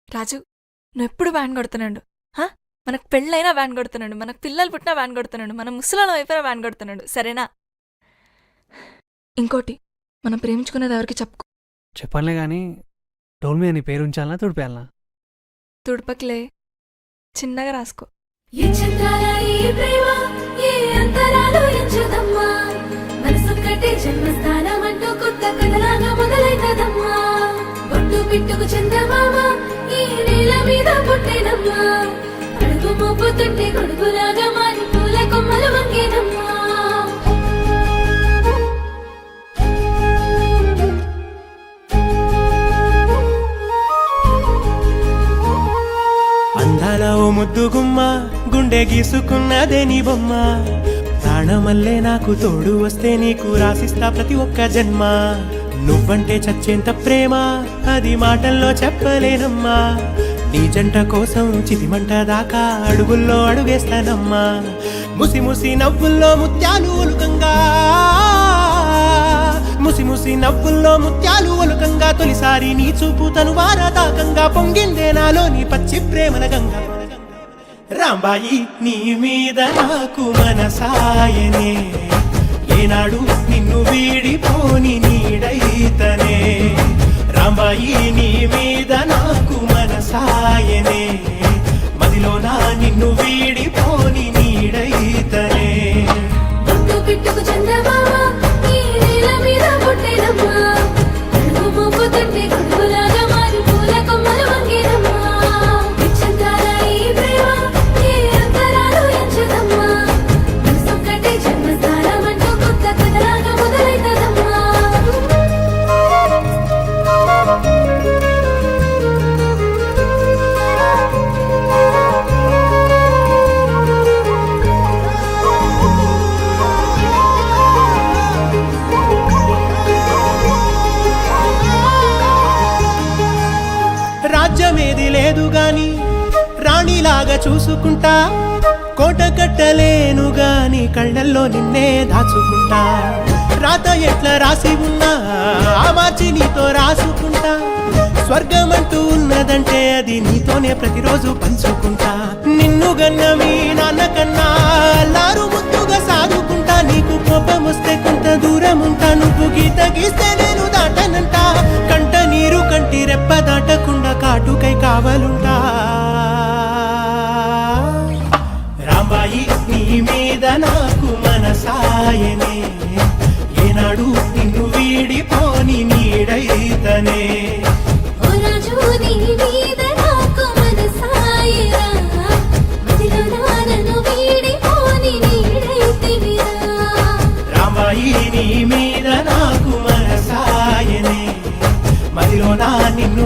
రాజు, నువ్వెప్పుడు వ్యాన్ కొడుతున్నాడు. మనకు పెళ్ళైనా వ్యాన్ కొడుతున్నాడు, మనకు పిల్లలు పుట్టినా వ్యాన్ కొడుతున్నాడు, మన ముసలాల వైపున వ్యాన్ కొడుతున్నాడు. సరేనా? ఇంకోటి, మనం ప్రేమించుకునేది ఎవరికి చెప్పుకో. చెప్పనులే కానీ డోల్ మీద నీ పేరు ఉంచాలనా తుడిపేయాలనా? తుడపకిలే, చిన్నగా రాసుకో. పిట్టుకు చందమామ ఈ నేల మీద పుట్టేనమ్మా, అడుగు మోపుతుంటే గొడుగులాగా మారి పూల కొమ్మలు వంగేనమ్మా. అందాల ఓ ముద్దుగుమ్మ, గుండె గీసుకున్నదే నీ బొమ్మ. ప్రాణమల్లే నాకు తోడు వస్తే నీకు రాసిస్తా ప్రతి ఒక్క జన్మ. నువ్వంటే చచ్చేంత ప్రేమ అది మాటల్లో చెప్పలేనమ్మా. నీ జంట కోసం చితిమంట దాకా అడుగుల్లో అడుగేస్తానమ్మా. ముసి ముసి నవ్వుల్లో ముత్యాలు ఒలుకంగా, ముసి ముసి నవ్వుల్లో ముత్యాలు ఒలుకంగా, తొలిసారి నీ చూపు తను వారదాకంగా పొంగిందే నాలో నీ పచ్చి ప్రేమల గంగా. రాంబాయి నీ మీద నాకు మనసాయనే, ఏనాడు నిన్ను వీడిపోని నీడైతనే. రాంబాయి నీ మీద నాకు మనసాయనే, మదిలోనా నిన్ను వీడిపోని నీడైతనే. పిట్టుకు చందమామ ఈ నేల మీద పుట్టేనమ్మా, అడుగు మోపుతుంటే గొడుగులాగా మారి పూల కొమ్మలు వంగేనమ్మా. పిచ్చంతాల ఈ ప్రేమ ఏ అంతరాలు ఎంచదమ్మా, మనసొక్కటే జన్మస్థానం అంటూ కొత్త కథలాగా మొదలైతదమ్మా. రాజ్యమేది లేదు గాని రాణిలాగా చూసుకుంటా, కోట కట్టలేను గాని కళ్ళల్లో నిన్నే దాచుకుంటా. రాత ఎట్లా రాసి ఉన్నా ఆ మార్చి నీతో రాసుకుంటా. స్వర్గమంటూ ఉన్నదంటే అది నీతోనే ప్రతిరోజు పంచుకుంటా. నిన్ను గన్న మీ నాన్న కన్నా అల్లారు ముద్దుగా సాదుకుంటా. నీకు కోపం వస్తే కొంత దూరం ఉంటా, నువ్వు గీత గీస్తే నేను దాటనంటా. కంట నీరు కంటి రెప్ప దాటకుండా కాటుకై కావలుంటా. రాంబాయి నీ మీద నాకు మనసాయనే, ఏనాడు నిన్ను వీడిపోని నీడైతనే. ఓ రాజు నీ మీద నాకు మనసాయరా, మదిలోనా నన్ను వీడిపోని నీడైతివిరా. రాంబాయి నీ మీద నాకు మనసాయనే, మదిలోనా నిన్ను